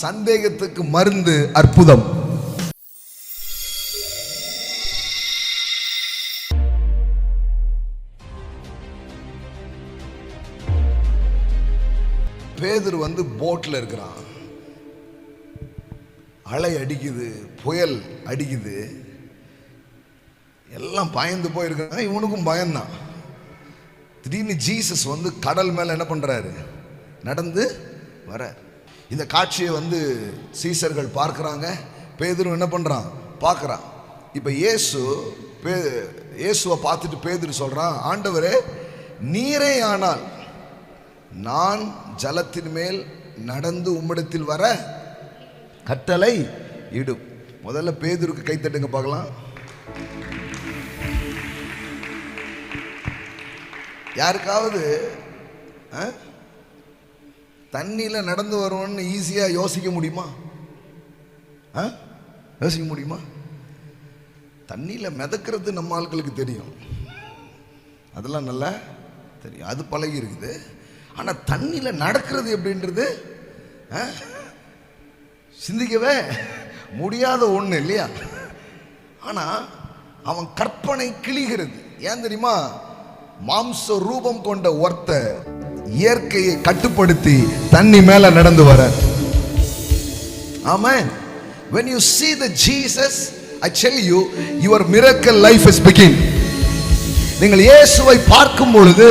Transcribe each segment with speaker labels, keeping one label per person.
Speaker 1: சந்தேகத்துக்கு மருந்து அற்புதம். பேதுரு போட்ல இருக்கிறான், அலை அடிக்குது, புயல் அடிக்குது, எல்லாம் பயந்து போயிருக்காங்க. இவனுக்கும் பயம்தான். திடீர்னு ஜீசஸ் கடல் மேல என்ன பண்றாரு, நடந்து வர. இந்த காட்சியை சீசர்கள் பார்க்கிறாங்க. பேதுரு என்ன பண்றான், பார்க்கறான். இப்ப இயேசுவை பார்த்துட்டு பேதுரு சொல்றான், ஆண்டவரே நீரே ஆனால் நான் ஜலத்தின் மேல் நடந்து உம்மிடத்தில் வர கட்டளை இடும். முதல்ல பேதுருக்கு கைத்தட்டுங்க பார்க்கலாம். யாருக்காவது தண்ணியில நடந்து வருவோன்னு ஈஸியா யோசிக்க முடியுமா? யோசிக்க முடியுமா? தண்ணியில மிதக்கிறது நம்ம ஆட்களுக்கு தெரியும், அதெல்லாம் நல்லா தெரியும், அது பழகி இருக்குது. ஆனா தண்ணியில நடக்கிறது எப்படின்றது சிந்திக்கவே முடியாத ஒண்ணு இல்லையா? ஆனா அவன் கற்பனை கிழிகிறது. ஏன் தெரியுமா? மாம்ச ரூபம் கொண்ட ஒருத்தர் இயற்கையை கட்டுப்படுத்தி தண்ணி மேல நடந்து வர. ஆமென். When you see the Jesus, I tell you, your miracle life is begin. நீங்கள் இயேசுவை பார்க்கும் பொழுது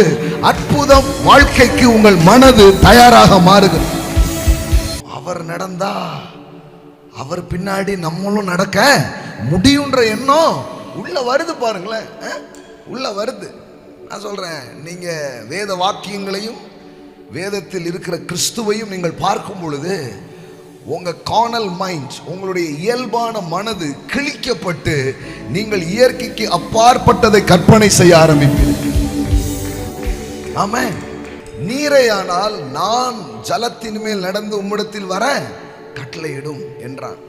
Speaker 1: அற்புதம் வாழ்க்கைக்கு உங்கள் மனது தயாராக மாறுகிறது. அவர் நடந்தா அவர் பின்னாடி நம்மளும் நடக்க முடியுன்ற எண்ணம் உள்ள வருது. பாருங்களேன், உள்ள வருது. நான் சொல்றேன், நீங்க வேத வாக்கியங்களையும் வேதத்தில் இருக்கிற கிறிஸ்துவையும் நீங்கள் பார்க்கும் பொழுது உங்க கார்னல் மைண்ட், உங்களுடைய இயல்பான மனது கிழிக்கப்பட்டு நீங்கள் இயற்கைக்கு அப்பாற்பட்டதை கற்பனை செய்ய ஆரம்பிப்பீர்கள். ஆமென். நீரையானால் நான் ஜலத்தின் மேல் நடந்து உம்மிடத்தில் வர கட்டளையிடும் என்றான்.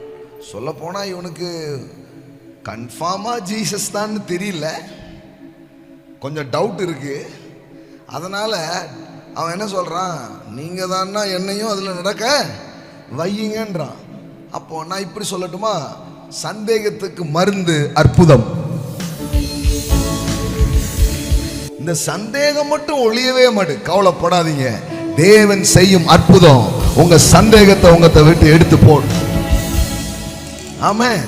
Speaker 1: சொல்ல போனா இவனுக்கு கன்ஃபார்மா ஜீசஸ் தான் தெரியல, கொஞ்சம் டவுட் இருக்கு. அதனால அவன் என்ன சொல்றான், நீங்க தான்னா என்னையும் அதுல நடக்க வையுங்கன்றான். அப்போ நான் இப்படி சொல்லட்டுமா, சந்தேகத்துக்கு மருந்து அற்புதம். இந்த சந்தேகம் மட்டும் ஒழியவே மாட்டேன், கவலைப்படாதீங்க. தேவன் செய்யும் அற்புதம் உங்க சந்தேகத்தை உங்கத்தை விட்டு எடுத்து போடும். ஆமென்.